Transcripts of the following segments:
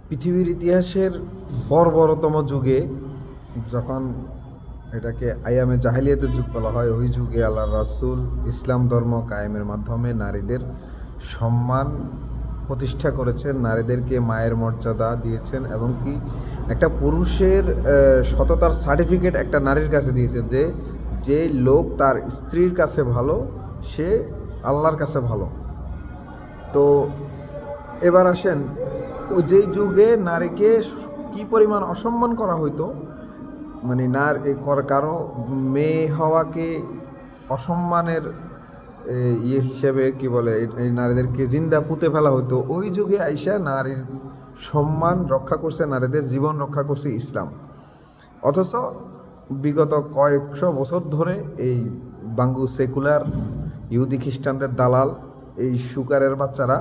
পৃথিবীর ইতিহাসের বর্বরতম যুগে, যখন এটাকে আইয়ামে জাহেলিয়াতের যুগ বলা হয়, ওই যুগে আল্লাহ রাসূল ইসলাম ধর্ম কায়েমের মাধ্যমে নারীদের সম্মান প্রতিষ্ঠা করেছেন, নারীদেরকে মায়ের মর্যাদা দিয়েছেন, এবং কি একটা পুরুষের সততার সার্টিফিকেট একটা নারীর কাছে দিয়েছেন, যে যে লোক তার স্ত্রীর কাছে ভালো, সে আল্লাহর কাছে ভালো। তো এবার আসেন, ওই যেই যুগে নারীকে কি পরিমাণ অসম্মান করা হইতো, মানে কারো মেয়ে হওয়াকে অসম্মানের হিসেবে কি বলে, এই নারীদেরকে জিন্দা পুঁতে ফেলা হতো। ওই যুগে আইসা নারীর সম্মান রক্ষা করছে, নারীদের জীবন রক্ষা করছে ইসলাম। অথচ বিগত কয়েকশো বছর ধরে এই বাঙ্গু সেকুলার ইহুদি খ্রিস্টানদের দালাল, এই সুকারের বাচ্চারা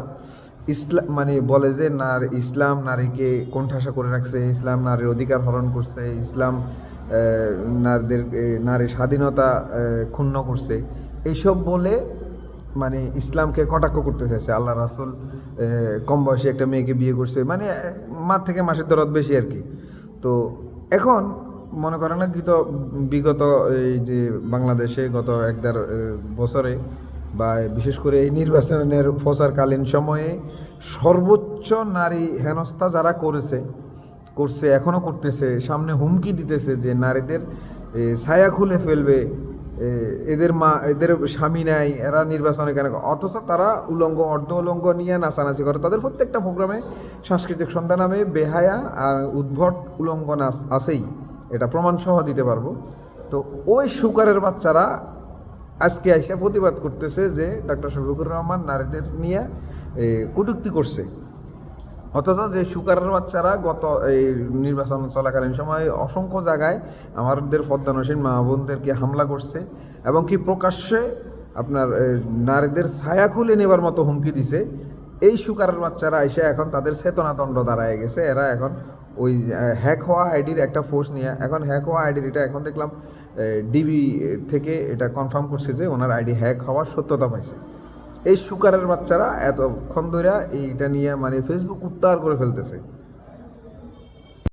ইসলাম মানে বলে যে ইসলাম নারীকে কোণঠাসা করে রাখছে, ইসলাম নারীর অধিকার হরণ করছে, ইসলাম নারীদের নারীর স্বাধীনতা ক্ষুণ্ণ করছে, এইসব বলে মানে ইসলামকে কটাক্ষ করতে চাইছে। আল্লাহ রাসূল কম বয়সে একটা মেয়েকে বিয়ে করছে, মানে মার থেকে মাসের দরদ বেশি আর কি। তো এখন মনে করেন না, বিগত এই যে বাংলাদেশে গত এক দেড় বছরে, বা বিশেষ করে এই নির্বাচনের প্রচারকালীন সময়ে সর্বোচ্চ নারী হেনস্থা যারা করছে এখনো করতেছে, সামনে হুমকি দিতেছে যে নারীদের ছায়া খুলে ফেলবে, এদের স্বামী নাই, এরা নির্বাচনে কেন, অথচ তারা উলঙ্গ অর্ধ উলঙ্গ নিয়ে নাচানাচি করে। তাদের প্রত্যেকটা প্রোগ্রামে সাংস্কৃতিক সন্ধ্যা নামে বেহায়া আর উদ্ভট উলঙ্গ নাচ আছেই, এটা প্রমাণ সহ দিতে পারবো। তো ওই সুকারের বাচ্চারা আজকে আইসা প্রতিবাদ করতেছে যে ডক্টর শফিকুর রহমান নারীদের নিয়ে কটূক্তি করছে। অথচ যে সুকারের বাচ্চারা গত এই নির্বাচন চলাকালীন সময়ে অসংখ্য জায়গায় আমাদের পদ্মানসীন মা বোনদেরকে হামলা করছে, এবং কি প্রকাশ্যে আপনার নারীদের ছায়া খুলে নেবার মতো হুমকি দিছে। এই সুকারের বাচ্চারা এসে এখন তাদের চেতনাদণ্ড দাঁড়ায় গেছে। এরা এখন ওই হ্যাক হওয়া আইডির একটা ফোর্স নিয়ে, এখন হ্যাক হওয়া আইডির এটা এখন দেখলাম ডিবি থেকে এটা কনফার্ম করছে যে ওনার আইডি হ্যাক হওয়ার সত্যতা পাইছে। এই সুকারের বাচ্চারা এতক্ষণ ধরে এইটা নিয়ে মানে ফেসবুক উত্তাল করে ফেলতেছে।